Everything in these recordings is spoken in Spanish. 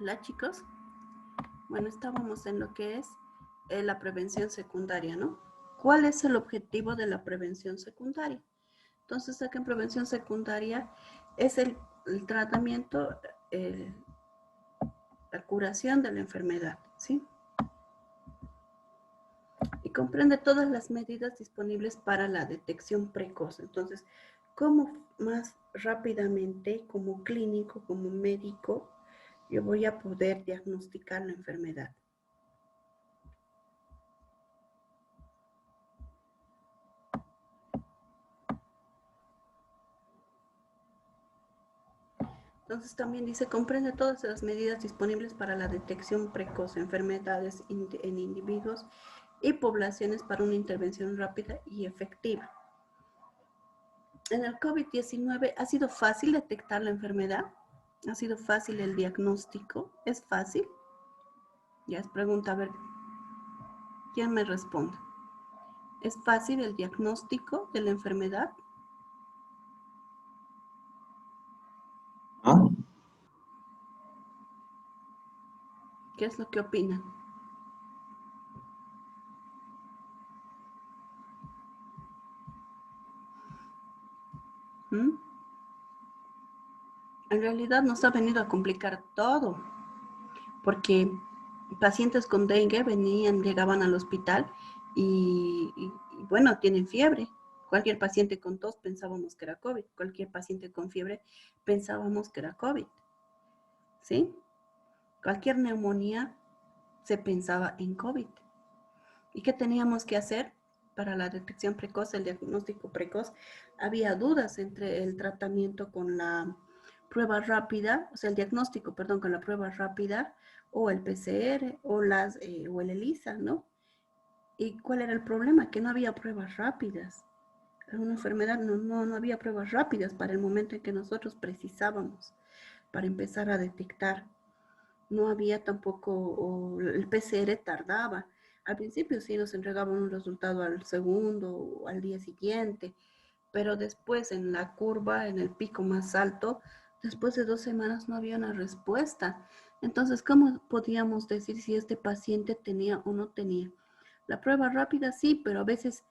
Hola chicos, bueno, estábamos en lo que es la prevención secundaria, ¿no? ¿Cuál es el objetivo de la prevención secundaria? Entonces, acá en prevención secundaria es el tratamiento, la curación de la enfermedad, ¿sí? Y comprende todas las medidas disponibles para la detección precoz. Entonces, ¿cómo más rápidamente, como clínico, como médico, yo voy a poder diagnosticar la enfermedad? Entonces también dice, comprende todas las medidas disponibles para la detección precoz de enfermedades en individuos y poblaciones para una intervención rápida y efectiva. En el COVID-19, ¿ha sido fácil detectar la enfermedad? ¿Ha sido fácil el diagnóstico? ¿Es fácil? Ya es pregunta, a ver, ¿quién me responde? ¿Es fácil el diagnóstico de la enfermedad? ¿No? ¿Qué es lo que opinan? ¿Mm? En realidad nos ha venido a complicar todo, porque pacientes con dengue llegaban al hospital y bueno, tienen fiebre. Cualquier paciente con tos pensábamos que era COVID, cualquier paciente con fiebre pensábamos que era COVID, ¿sí? Cualquier neumonía se pensaba en COVID. ¿Y qué teníamos que hacer para la detección precoz, el diagnóstico precoz? Había dudas entre el tratamiento con la prueba rápida, o sea, el diagnóstico, perdón, con la prueba rápida o el PCR o el ELISA, ¿no? ¿Y cuál era el problema? Que no había pruebas rápidas. Era una enfermedad, no había pruebas rápidas para el momento en que nosotros precisábamos para empezar a detectar. No había tampoco, o el PCR tardaba. Al principio sí nos entregaban un resultado al segundo o al día siguiente, pero después en la curva, en el pico más alto, después de 2 semanas no había una respuesta. Entonces, ¿cómo podíamos decir si este paciente tenía o no tenía? La prueba rápida sí, pero a veces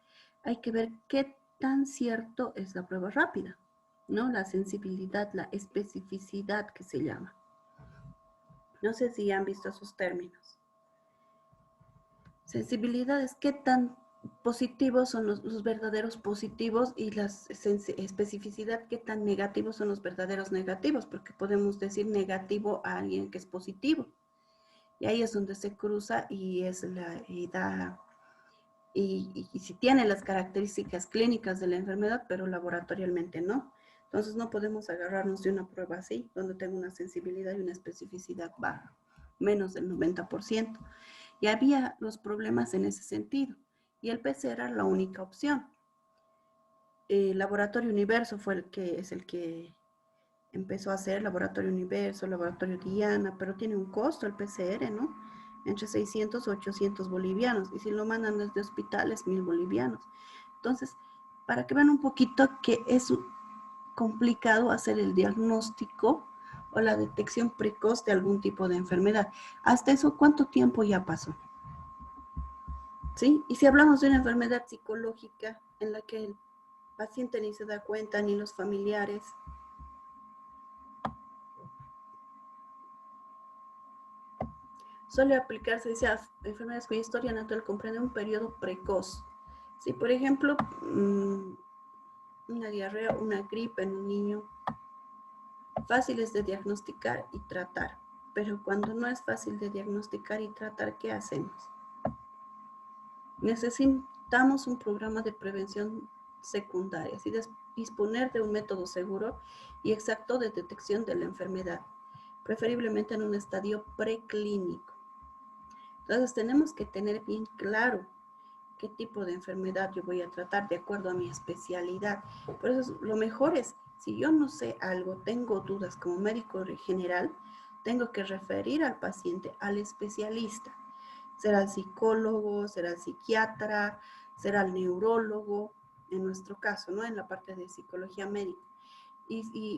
hay que ver qué tan cierto es la prueba rápida, ¿no? La sensibilidad, la especificidad que se llama. No sé si han visto esos términos. Sensibilidad es qué tan positivos son los verdaderos positivos y la especificidad qué tan negativos son los verdaderos negativos, porque podemos decir negativo a alguien que es positivo. Y ahí es donde se cruza y es la y da y si tiene las características clínicas de la enfermedad, pero laboratorialmente no. Entonces no podemos agarrarnos de una prueba así, donde tenga una sensibilidad y una especificidad baja, menos del 90%. Y había los problemas en ese sentido. Y el PCR era la única opción. El Laboratorio Universo es el que empezó a hacer Laboratorio Universo, Laboratorio Diana, pero tiene un costo el PCR, ¿no? Entre 600 o 800 bolivianos. Y si lo mandan desde hospitales, 1000 bolivianos. Entonces, para que vean un poquito que es complicado hacer el diagnóstico o la detección precoz de algún tipo de enfermedad. Hasta eso, ¿cuánto tiempo ya pasó? ¿Sí? Y si hablamos de una enfermedad psicológica en la que el paciente ni se da cuenta, ni los familiares, suele aplicarse, dice, a enfermedades cuya historia natural comprende un periodo precoz. Si, por ejemplo, una diarrea, una gripe en un niño, fáciles de diagnosticar y tratar. Pero cuando no es fácil de diagnosticar y tratar, ¿qué hacemos? Necesitamos un programa de prevención secundaria, así disponer de un método seguro y exacto de detección de la enfermedad, preferiblemente en un estadio preclínico. Entonces tenemos que tener bien claro qué tipo de enfermedad yo voy a tratar de acuerdo a mi especialidad. Por eso lo mejor es, si yo no sé algo, tengo dudas como médico general, tengo que referir al paciente al especialista. Será el psicólogo, será el psiquiatra, será el neurólogo, en nuestro caso, ¿no? En la parte de psicología médica.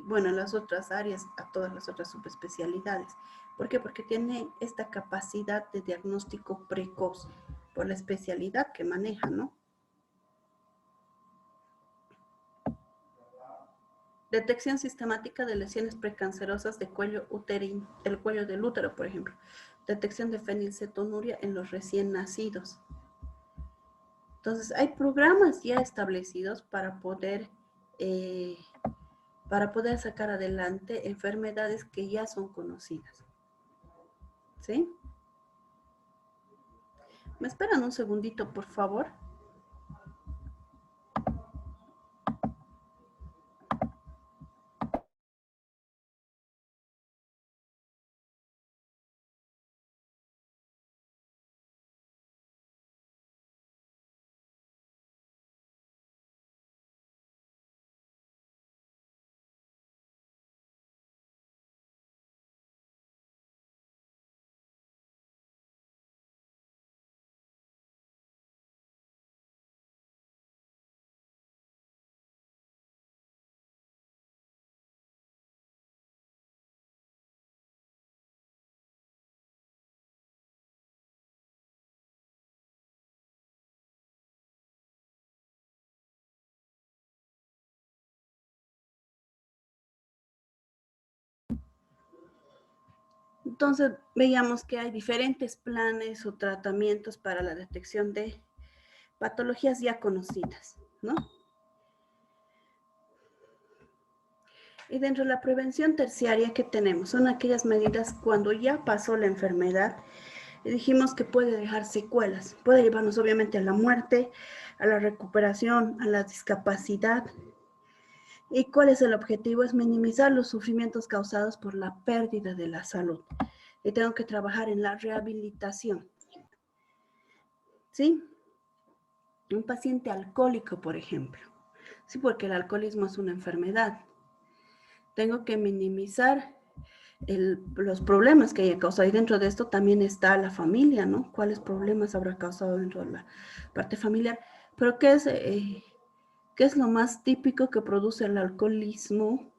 bueno, las otras áreas, a todas las otras subespecialidades. ¿Por qué? Porque tiene esta capacidad de diagnóstico precoz por la especialidad que maneja, ¿no? Detección sistemática de lesiones precancerosas de cuello uterino, el cuello del útero, por ejemplo. Detección de fenilcetonuria en los recién nacidos. Entonces, hay programas ya establecidos para poder sacar adelante enfermedades que ya son conocidas. ¿Sí? ¿Me esperan un segundito, por favor? Entonces, veíamos que hay diferentes planes o tratamientos para la detección de patologías ya conocidas, ¿no? Y dentro de la prevención terciaria que tenemos, son aquellas medidas cuando ya pasó la enfermedad, y dijimos que puede dejar secuelas, puede llevarnos obviamente a la muerte, a la recuperación, a la discapacidad. ¿Y cuál es el objetivo? Es minimizar los sufrimientos causados por la pérdida de la salud. Y tengo que trabajar en la rehabilitación. ¿Sí? Un paciente alcohólico, por ejemplo. Sí, porque el alcoholismo es una enfermedad. Tengo que minimizar los problemas que haya causado. Y dentro de esto también está la familia, ¿no? ¿Cuáles problemas habrá causado dentro de la parte familiar? Pero ¿qué es lo más típico que produce el alcoholismo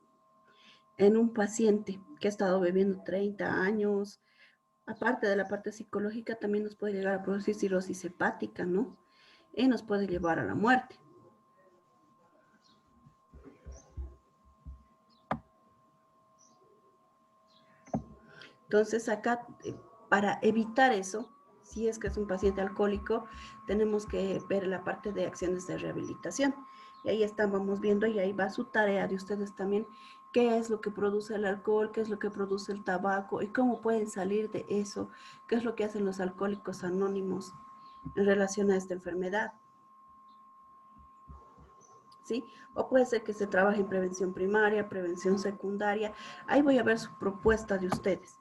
en un paciente que ha estado bebiendo 30 años? Aparte de la parte psicológica, también nos puede llegar a producir cirrosis hepática, ¿no? Y nos puede llevar a la muerte. Entonces, acá, para evitar eso, si es que es un paciente alcohólico, tenemos que ver la parte de acciones de rehabilitación. Y ahí estábamos viendo, y ahí va su tarea de ustedes también, qué es lo que produce el alcohol, qué es lo que produce el tabaco, y cómo pueden salir de eso, qué es lo que hacen los alcohólicos anónimos en relación a esta enfermedad. ¿Sí? O puede ser que se trabaje en prevención primaria, prevención secundaria. Ahí voy a ver su propuesta de ustedes.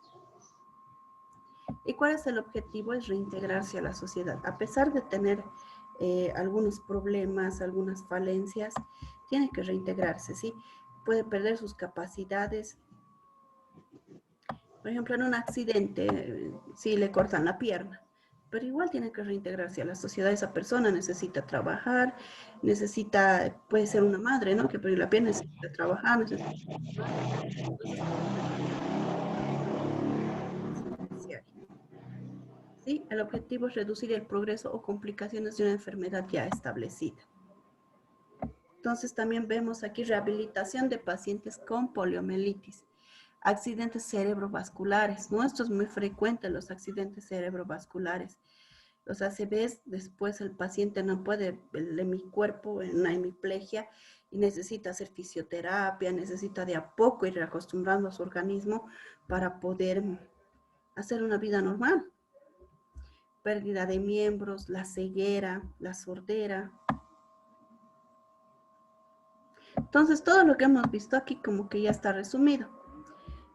¿Y cuál es el objetivo? Es reintegrarse a la sociedad. A pesar de tener algunos problemas, algunas falencias, tiene que reintegrarse, ¿sí? Puede perder sus capacidades. Por ejemplo, en un accidente, sí le cortan la pierna, pero igual tiene que reintegrarse a la sociedad. Esa persona necesita trabajar, necesita, puede ser una madre, ¿no? Que perdió la pierna, necesita trabajar, necesita... ¿Sí? El objetivo es reducir el progreso o complicaciones de una enfermedad ya establecida. Entonces también vemos aquí rehabilitación de pacientes con poliomielitis, accidentes cerebrovasculares. ¿No? Esto es muy frecuente, los accidentes cerebrovasculares. Los ACVs, después el paciente no puede, el hemicuerpo, una hemiplegia, y necesita hacer fisioterapia, necesita de a poco ir acostumbrando a su organismo para poder hacer una vida normal. Pérdida de miembros, la ceguera, la sordera. Entonces, todo lo que hemos visto aquí como que ya está resumido.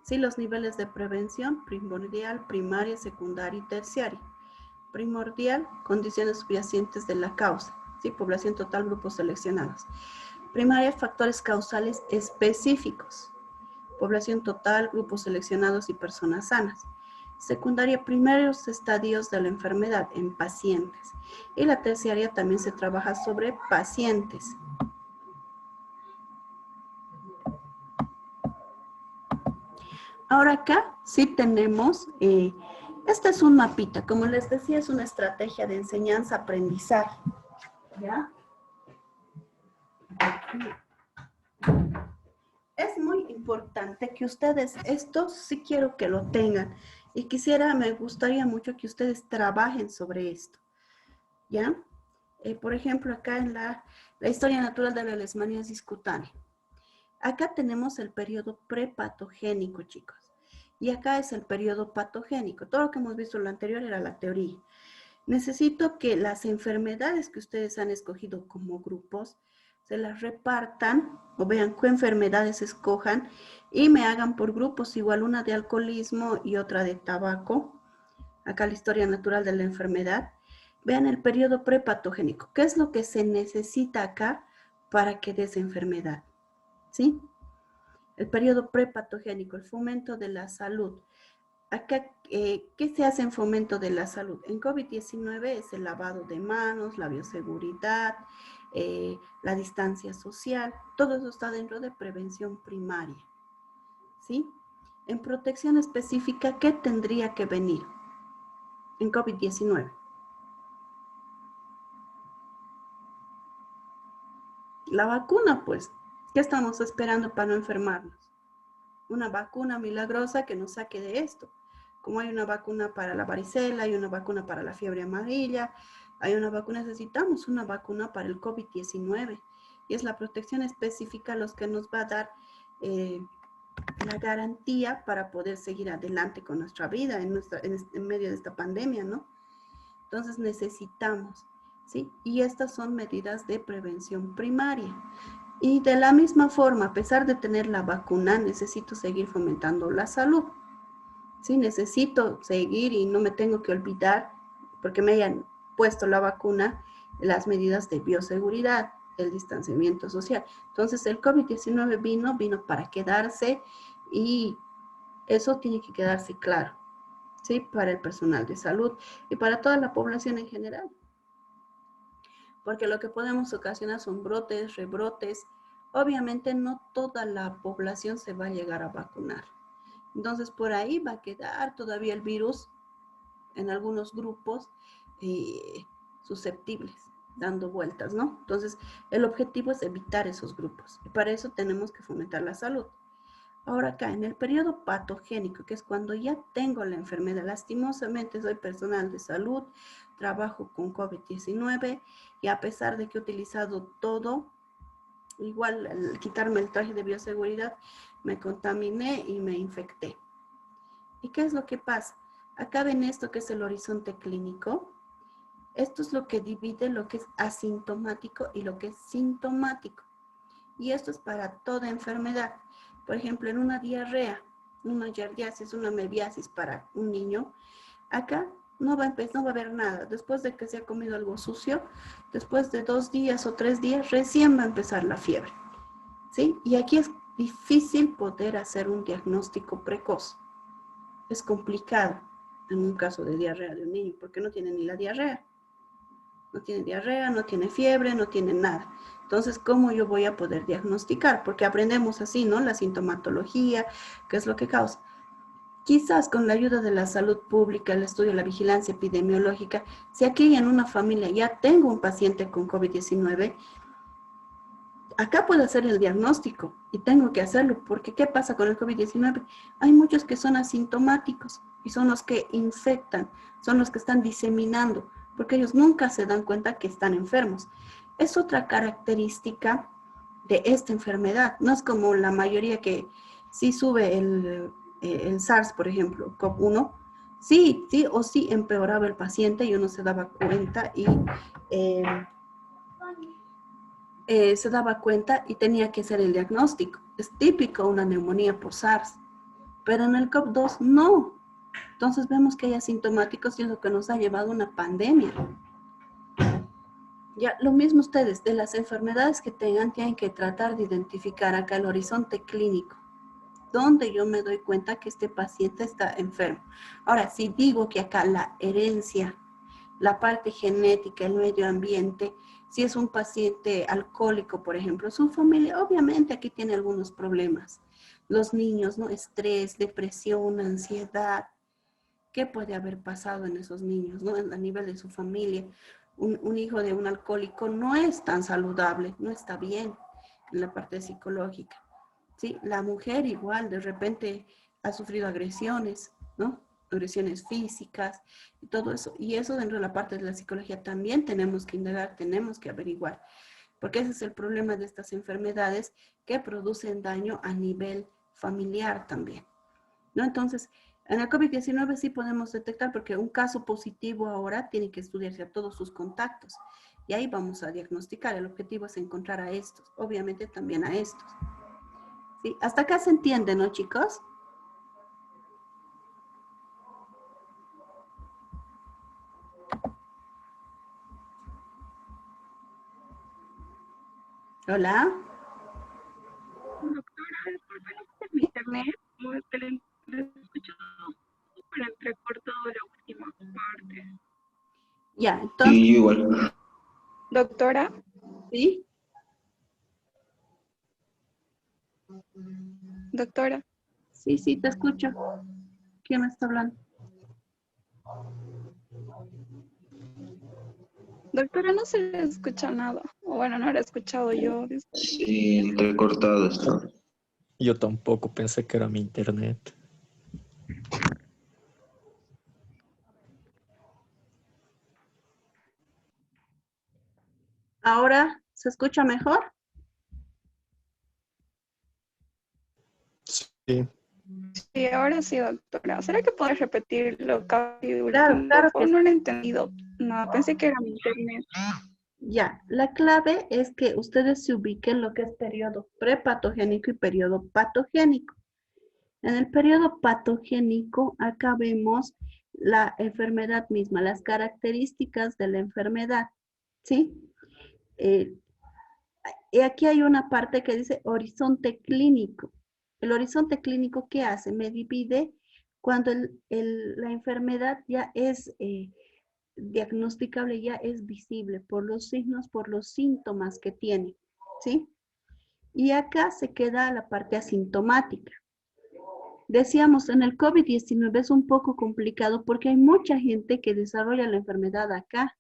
Sí, los niveles de prevención: primordial, primaria, secundaria y terciaria. Primordial, condiciones subyacentes de la causa. Sí, población total, grupos seleccionados. Primaria, factores causales específicos. Población total, grupos seleccionados y personas sanas. Secundaria, primeros estadios de la enfermedad en pacientes. Y la terciaria también se trabaja sobre pacientes. Ahora acá sí tenemos, este es un mapita, como les decía, es una estrategia de enseñanza-aprendizaje, ¿ya? Es muy importante que ustedes, esto sí quiero que lo tengan, y me gustaría mucho que ustedes trabajen sobre esto, ¿ya? Por ejemplo, acá en la historia natural de la leishmaniasis cutánea. Acá tenemos el periodo prepatogénico, chicos. Y acá es el periodo patogénico. Todo lo que hemos visto en lo anterior era la teoría. Necesito que las enfermedades que ustedes han escogido como grupos se las repartan o vean qué enfermedades escojan y me hagan por grupos, igual una de alcoholismo y otra de tabaco. Acá la historia natural de la enfermedad. Vean el periodo prepatogénico. ¿Qué es lo que se necesita acá para que des enfermedad? ¿Sí? El periodo prepatogénico, el fomento de la salud. Acá, ¿qué se hace en fomento de la salud? En COVID-19 es el lavado de manos, la bioseguridad, la distancia social. Todo eso está dentro de prevención primaria. ¿Sí? En protección específica, ¿qué tendría que venir en COVID-19? La vacuna, pues. ¿Qué estamos esperando para no enfermarnos? Una vacuna milagrosa que nos saque de esto. Como hay una vacuna para la varicela, hay una vacuna para la fiebre amarilla, hay una vacuna, necesitamos una vacuna para el COVID-19. Y es la protección específica los que nos va a dar la garantía para poder seguir adelante con nuestra vida en medio de esta pandemia, ¿no? Entonces necesitamos, ¿sí? Y estas son medidas de prevención primaria. Y de la misma forma, a pesar de tener la vacuna, necesito seguir fomentando la salud. Sí, necesito seguir y no me tengo que olvidar, porque me hayan puesto la vacuna, las medidas de bioseguridad, el distanciamiento social. Entonces, el COVID-19 vino para quedarse y eso tiene que quedarse claro, ¿sí? Para el personal de salud y para toda la población en general. Porque lo que podemos ocasionar son brotes, rebrotes. Obviamente no toda la población se va a llegar a vacunar. Entonces por ahí va a quedar todavía el virus en algunos grupos susceptibles, dando vueltas, ¿no? Entonces el objetivo es evitar esos grupos y para eso tenemos que fomentar la salud. Ahora acá, en el periodo patogénico, que es cuando ya tengo la enfermedad, lastimosamente soy personal de salud, trabajo con COVID-19 y a pesar de que he utilizado todo, igual al quitarme el traje de bioseguridad, me contaminé y me infecté. ¿Y qué es lo que pasa? Acá ven esto que es el horizonte clínico. Esto es lo que divide lo que es asintomático y lo que es sintomático. Y esto es para toda enfermedad. Por ejemplo, en una diarrea, una yardiasis, una mebiasis para un niño, acá no va a haber nada. Después de que se ha comido algo sucio, después de 2 días o 3 días, recién va a empezar la fiebre. ¿Sí? Y aquí es difícil poder hacer un diagnóstico precoz. Es complicado en un caso de diarrea de un niño, porque no tiene ni la diarrea. No tiene diarrea, no tiene fiebre, no tiene nada. Entonces, ¿cómo yo voy a poder diagnosticar? Porque aprendemos así, ¿no? La sintomatología, qué es lo que causa. Quizás con la ayuda de la salud pública, el estudio de la vigilancia epidemiológica, si aquí en una familia ya tengo un paciente con COVID-19, acá puedo hacer el diagnóstico y tengo que hacerlo, porque ¿qué pasa con el COVID-19? Hay muchos que son asintomáticos y son los que infectan, son los que están diseminando, porque ellos nunca se dan cuenta que están enfermos. Es otra característica de esta enfermedad. No es como la mayoría que sí sube el SARS, por ejemplo, COV-1, sí o sí empeoraba el paciente y uno se daba cuenta y se daba cuenta y tenía que hacer el diagnóstico. Es típico una neumonía por SARS, pero en el COV-2 no. Entonces vemos que hay asintomáticos y es lo que nos ha llevado a una pandemia. Ya, lo mismo ustedes, de las enfermedades que tengan, tienen que tratar de identificar acá el horizonte clínico, donde yo me doy cuenta que este paciente está enfermo. Ahora, si digo que acá la herencia, la parte genética, el medio ambiente, si es un paciente alcohólico, por ejemplo, su familia, obviamente aquí tiene algunos problemas. Los niños, ¿no? Estrés, depresión, ansiedad. ¿Qué puede haber pasado en esos niños, ¿no? A nivel de su familia. Un hijo de un alcohólico no es tan saludable, no está bien en la parte psicológica. ¿Sí? La mujer igual, de repente ha sufrido agresiones, ¿no? Agresiones físicas y todo eso. Y eso dentro de la parte de la psicología también tenemos que indagar, tenemos que averiguar, porque ese es el problema de estas enfermedades que producen daño a nivel familiar también, ¿no? Entonces, en el COVID-19 sí podemos detectar, porque un caso positivo ahora tiene que estudiarse a todos sus contactos y ahí vamos a diagnosticar. El objetivo es encontrar a estos, obviamente también a estos. ¿Sí? Hasta acá se entiende, ¿no, chicos? Hola. Doctora, disculpe, no sé mi internet, o es que le escucho súper entrecortado la última parte. Ya, entonces, Sí, igual. Doctora, ¿sí? doctora, Sí, sí, te escucho. ¿Quién me está hablando? doctora, no se le escucha nada. O bueno, no lo he escuchado yo. Sí, entrecortado está. Yo tampoco pensé que era mi internet. ¿Ahora se escucha mejor? Sí, Sí, ahora sí, doctora. ¿Será que puedes repetir lo que Claro, último? Por claro que favor, no lo he entendido. No, pensé que era mi internet. ya. La clave es que ustedes se ubiquen lo que es periodo prepatogénico y periodo patogénico. En el periodo patogénico, acá vemos la enfermedad misma, las características de la enfermedad, ¿sí? Eh, y aquí hay una parte que dice horizonte clínico. El horizonte clínico, ¿qué hace? Me divide cuando la enfermedad ya es diagnosticable, ya es visible por los signos, por los síntomas que tiene, ¿sí? Y acá se queda la parte asintomática. Decíamos, en el COVID-19 es un poco complicado porque hay mucha gente que desarrolla la enfermedad acá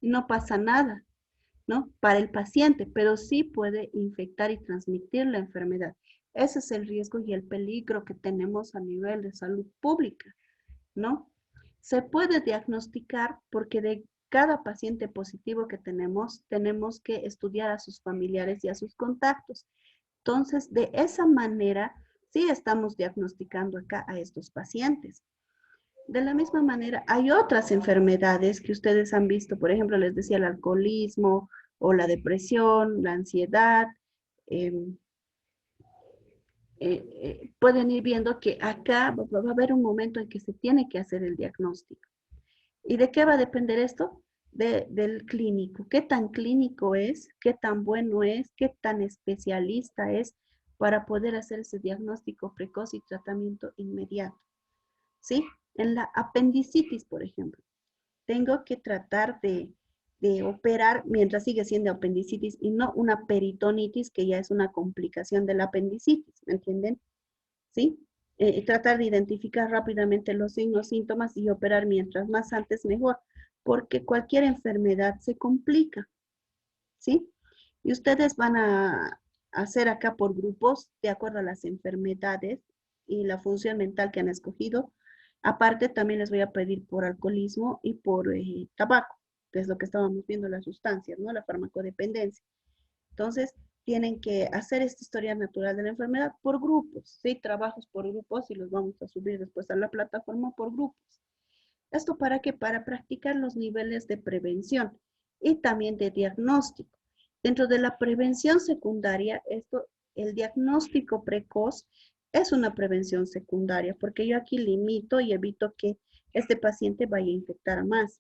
y no pasa nada, ¿no? Para el paciente, pero sí puede infectar y transmitir la enfermedad. Ese es el riesgo y el peligro que tenemos a nivel de salud pública, ¿no? Se puede diagnosticar porque de cada paciente positivo que tenemos que estudiar a sus familiares y a sus contactos. Entonces, de esa manera, sí estamos diagnosticando acá a estos pacientes. De la misma manera, hay otras enfermedades que ustedes han visto, por ejemplo, les decía el alcoholismo o la depresión, la ansiedad. eh, Pueden ir viendo que acá va a haber un momento en que se tiene que hacer el diagnóstico. ¿Y de qué va a depender esto? Del clínico. ¿Qué tan clínico es? ¿Qué tan bueno es? ¿Qué tan especialista es para poder hacer ese diagnóstico precoz y tratamiento inmediato? ¿Sí? En la apendicitis, por ejemplo, tengo que tratar de operar mientras sigue siendo apendicitis y no una peritonitis que ya es una complicación de la apendicitis, ¿me entienden? ¿Sí? Tratar de identificar rápidamente los signos, síntomas y operar mientras más antes mejor, porque cualquier enfermedad se complica, ¿sí? Y ustedes van a hacer acá por grupos de acuerdo a las enfermedades y la función mental que han escogido. Aparte, también les voy a pedir por alcoholismo y por tabaco, que es lo que estábamos viendo, las sustancias, ¿no? La farmacodependencia. Entonces, tienen que hacer esta historia natural de la enfermedad por grupos, ¿sí? Trabajos por grupos y los vamos a subir después a la plataforma por grupos. ¿Esto para qué? Para practicar los niveles de prevención y también de diagnóstico. Dentro de la prevención secundaria, el diagnóstico precoz es una prevención secundaria, porque yo aquí limito y evito que este paciente vaya a infectar a más.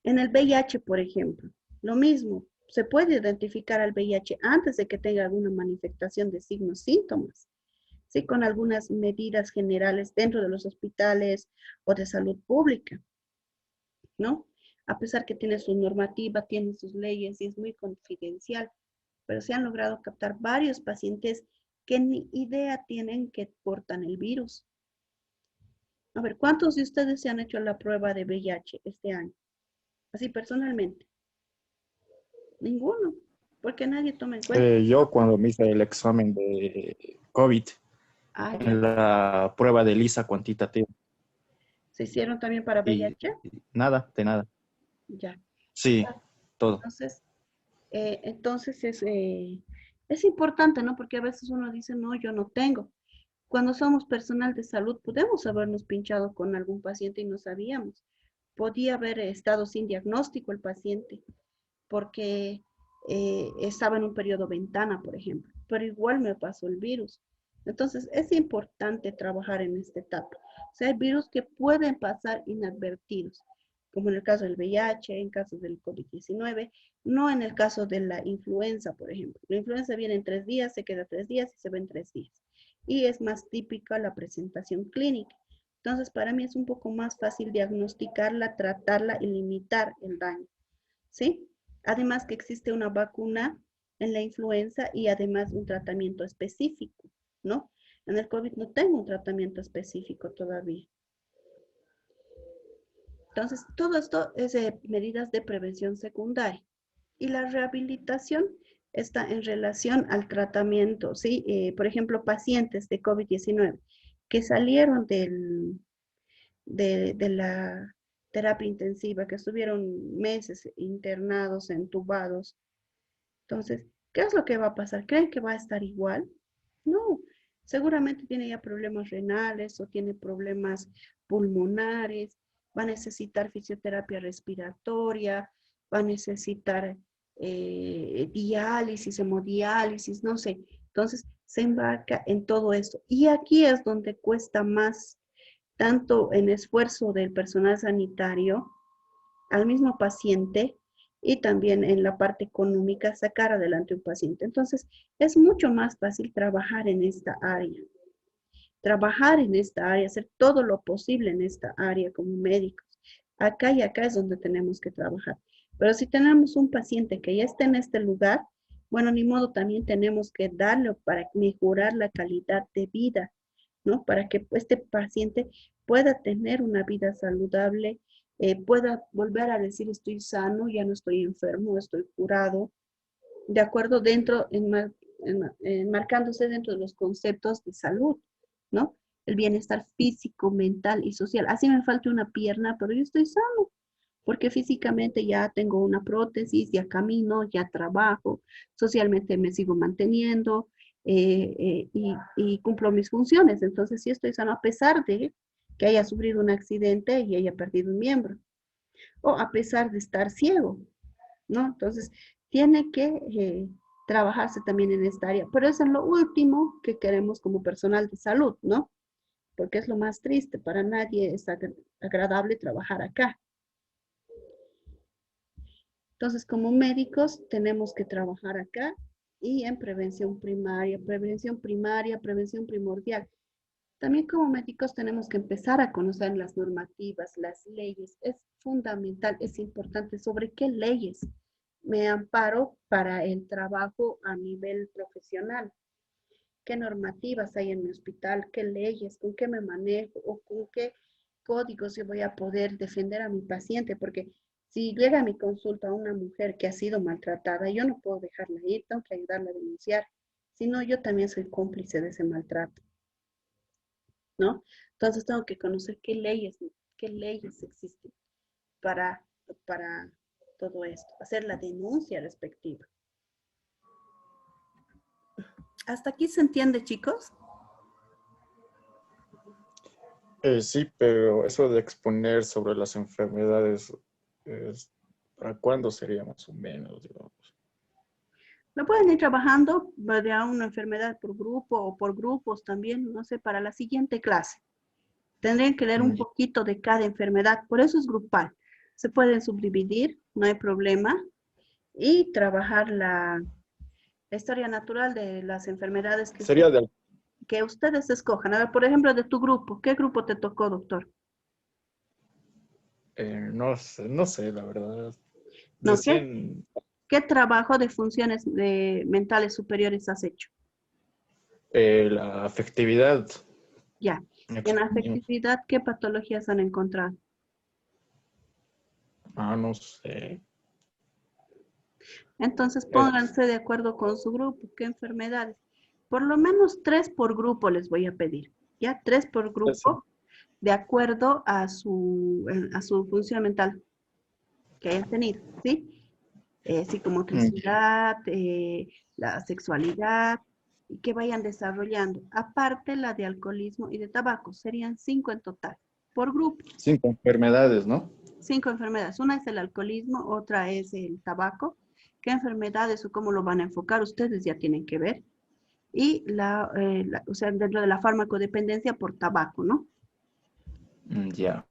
En el VIH, por ejemplo, lo mismo, se puede identificar al VIH antes de que tenga alguna manifestación de signos, síntomas, ¿sí? Con algunas medidas generales dentro de los hospitales o de salud pública, ¿no? A pesar que tiene su normativa, tiene sus leyes y es muy confidencial, pero se han logrado captar varios pacientes que ni idea tienen que portan el virus. A ver, ¿cuántos de ustedes se han hecho la prueba de VIH este año? Así personalmente. Ninguno, porque nadie toma en cuenta. Yo cuando me hice el examen de COVID, Ah, ya. en la prueba de ELISA cuantitativa, ¿Se hicieron también para y VIH? nada, de nada. Ya. Sí, todo. Entonces es importante, ¿no? Porque a veces uno dice, no, yo no tengo. Cuando somos personal de salud, podemos habernos pinchado con algún paciente y no sabíamos. Podía haber estado sin diagnóstico el paciente porque estaba en un periodo ventana, por ejemplo, pero igual me pasó el virus. Entonces, es importante trabajar en esta etapa. O sea, hay virus que pueden pasar inadvertidos, como en el caso del VIH, en caso del COVID-19, no en el caso de la influenza, por ejemplo. La influenza viene en 3 días, se queda 3 días y se va en 3 días. Y es más típica la presentación clínica. Entonces, para mí es un poco más fácil diagnosticarla, tratarla y limitar el daño. ¿Sí? Además que existe una vacuna en la influenza y además un tratamiento específico, ¿no? En el COVID no tengo un tratamiento específico todavía. Entonces, todo esto es medidas de prevención secundaria. Y la rehabilitación está en relación al tratamiento, ¿sí? Por ejemplo, pacientes de COVID-19 que salieron de la terapia intensiva, que estuvieron meses internados, entubados. Entonces, ¿qué es lo que va a pasar? ¿Creen que va a estar igual? No, seguramente tiene ya problemas renales o tiene problemas pulmonares, va a necesitar fisioterapia respiratoria, va a necesitar diálisis, hemodiálisis, no sé. Entonces, se embarca en todo esto. Y aquí es donde cuesta más tanto en esfuerzo del personal sanitario, al mismo paciente y también en la parte económica sacar adelante un paciente. Entonces, es mucho más fácil trabajar en esta área, hacer todo lo posible en esta área como médicos. Acá y acá es donde tenemos que trabajar. Pero si tenemos un paciente que ya está en este lugar, bueno, ni modo, también tenemos que darle para mejorar la calidad de vida, ¿no? Para que este paciente pueda tener una vida saludable, pueda volver a decir estoy sano, ya no estoy enfermo, estoy curado, de acuerdo dentro, enmarcándose dentro de los conceptos de salud, ¿no? El bienestar físico, mental y social. Así me falta una pierna, pero yo estoy sano, porque físicamente ya tengo una prótesis, ya camino, ya trabajo, socialmente me sigo manteniendo y cumplo mis funciones. Entonces, sí estoy sano a pesar de que haya sufrido un accidente y haya perdido un miembro, o a pesar de estar ciego, ¿no? Entonces, tiene que trabajarse también en esta área. Pero eso es lo último que queremos como personal de salud, ¿no? Porque es lo más triste. Para nadie es agradable trabajar acá. Entonces, como médicos, tenemos que trabajar acá y en prevención primaria, prevención primordial. También como médicos tenemos que empezar a conocer las normativas, las leyes. Es fundamental, es importante sobre qué leyes me amparo para el trabajo a nivel profesional. ¿Qué normativas hay en mi hospital? ¿Qué leyes? ¿Con qué me manejo? ¿O con qué códigos yo voy a poder defender a mi paciente? Porque si llega a mi consulta una mujer que ha sido maltratada, yo no puedo dejarla ir, tengo que ayudarla a denunciar. Si no, yo también soy cómplice de ese maltrato, ¿no? Entonces tengo que conocer qué leyes existen para, para todo esto, hacer la denuncia respectiva. ¿Hasta aquí se entiende, chicos? Sí, pero eso de exponer sobre las enfermedades, ¿para cuándo sería más o menos, digamos? Lo pueden ir trabajando de a una enfermedad por grupo o por grupos también, no sé, para la siguiente clase. Tendrían que leer un poquito de cada enfermedad, por eso es grupal. Se pueden subdividir, no hay problema, y trabajar la historia natural de las enfermedades Sería del, que ustedes escojan. A ver, por ejemplo, de tu grupo, ¿qué grupo te tocó, doctor? no sé, la verdad. ¿No? ¿Qué, Recién qué trabajo de funciones mentales superiores has hecho? La afectividad. Ya. En la afectividad, ¿qué patologías han encontrado? No sé. Entonces pónganse de acuerdo con su grupo. ¿Qué enfermedades? Por lo menos 3 por grupo les voy a pedir. ¿Ya? 3 por grupo de acuerdo a su función mental que hayan tenido, ¿sí? Psicomotricidad, la sexualidad, y que vayan desarrollando. Aparte la de alcoholismo y de tabaco, serían 5 en total, por grupo. 5 enfermedades, ¿no? 5 enfermedades. Una es el alcoholismo, otra es el tabaco. ¿Qué enfermedades o cómo lo van a enfocar? Ustedes ya tienen que ver. Y o sea, dentro de la farmacodependencia por tabaco, ¿no? Ya.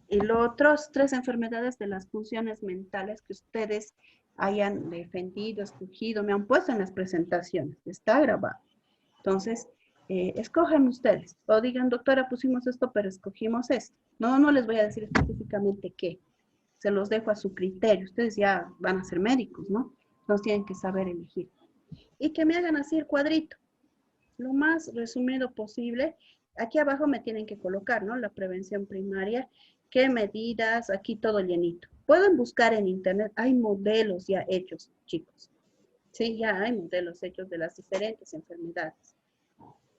Y los otros 3 enfermedades de las funciones mentales que ustedes hayan defendido, escogido, me han puesto en las presentaciones, está grabado. Entonces, escojan ustedes, o digan, doctora, pusimos esto, pero escogimos esto. No les voy a decir específicamente qué, se los dejo a su criterio, ustedes ya van a ser médicos, ¿no? Entonces tienen que saber elegir. Y que me hagan así el cuadrito, lo más resumido posible. Aquí abajo me tienen que colocar, ¿no? La prevención primaria, qué medidas, aquí todo llenito. Pueden buscar en internet, hay modelos ya hechos, chicos. Sí, ya hay modelos hechos de las diferentes enfermedades.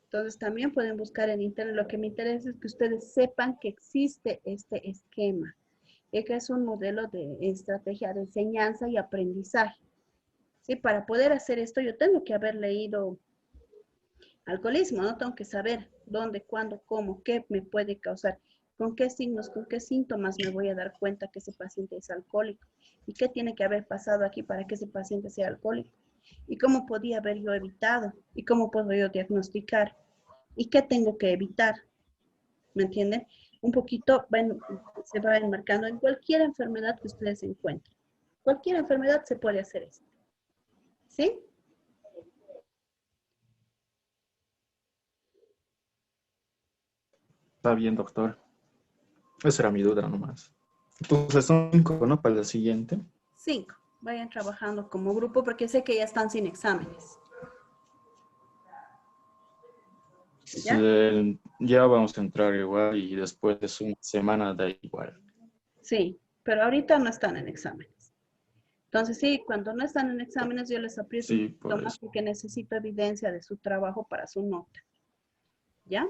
Entonces también pueden buscar en internet. Lo que me interesa es que ustedes sepan que existe este esquema, que es un modelo de estrategia de enseñanza y aprendizaje. Sí, para poder hacer esto yo tengo que haber leído alcoholismo, ¿no? Tengo que saber dónde, cuándo, cómo, qué me puede causar, con qué signos, con qué síntomas me voy a dar cuenta que ese paciente es alcohólico y qué tiene que haber pasado aquí para que ese paciente sea alcohólico y cómo podía haber yo evitado y cómo puedo yo diagnosticar y qué tengo que evitar, ¿me entienden? Un poquito se va enmarcando en cualquier enfermedad que ustedes encuentren. Cualquier enfermedad se puede hacer esto, ¿sí? Está bien, doctor. Esa era mi duda nomás. Entonces son 5, ¿no? Para la siguiente. 5. Vayan trabajando como grupo porque sé que ya están sin exámenes. ¿Ya? Ya vamos a entrar igual y después de una semana da igual. Sí, pero ahorita no están en exámenes. Entonces, sí, cuando no están en exámenes, yo les aprieto un Sí, poquito por más eso. porque necesito evidencia de su trabajo para su nota. ¿Ya?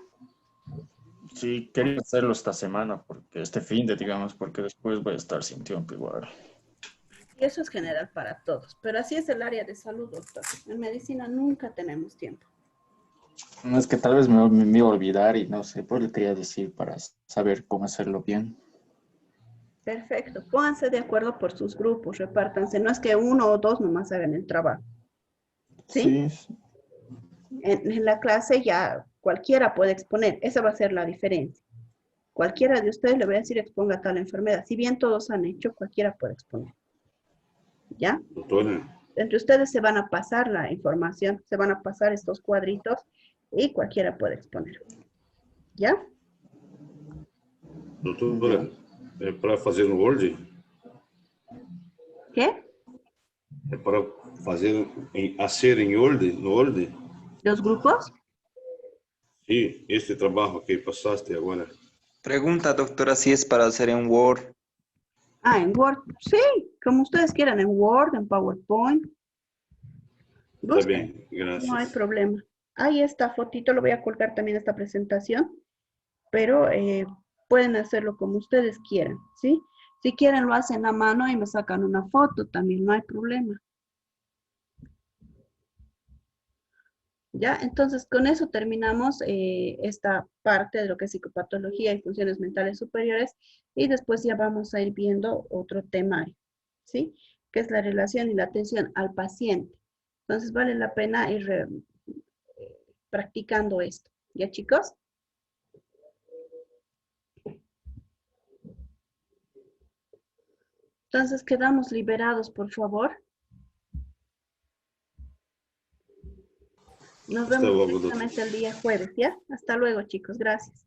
Sí, quería hacerlo esta semana, porque este fin de, digamos, porque después voy a estar sin tiempo igual. Y eso es general para todos. Pero así es el área de salud, doctor. En medicina nunca tenemos tiempo. No, es que tal vez me iba a olvidar y no sé, pues le quería decir para saber cómo hacerlo bien. Perfecto. Pónganse de acuerdo por sus grupos, repártanse. No es que 1 o 2 nomás hagan el trabajo. ¿Sí? Sí, En la clase ya cualquiera puede exponer. Esa va a ser la diferencia. Cualquiera de ustedes le voy a decir exponga tal enfermedad. Si bien todos han hecho, cualquiera puede exponer. ¿Ya? Doctor, Entre ustedes se van a pasar la información, se van a pasar estos cuadritos y cualquiera puede exponer. ¿Ya? doutora, é para fazer no Word? ¿Qué? É para fazer a ser em Word, no Word? ¿Los grupos? Sim, este trabalho que passaste agora. Pregunta, doctora, si es para hacer en Word. Ah, en Word. Sí, como ustedes quieran, en Word, en PowerPoint. Está Busquen. bem, No hay graças. problema. Ahí esta fotito, lo voy a colgar también esta presentación, pero pueden hacerlo como ustedes quieran, ¿sí? Si quieren lo hacen a mano y me sacan una foto, también no hay problema. ¿Ya? Entonces, con eso terminamos esta parte de lo que es psicopatología y funciones mentales superiores y después ya vamos a ir viendo otro temario, ¿sí? Que es la relación y la atención al paciente. Entonces, vale la pena ir practicando esto. ¿Ya, chicos? Entonces, quedamos liberados, por favor. Nos Hasta vemos logo, doutor. directamente el día jueves, ¿ya? Hasta luego, chicos. Gracias.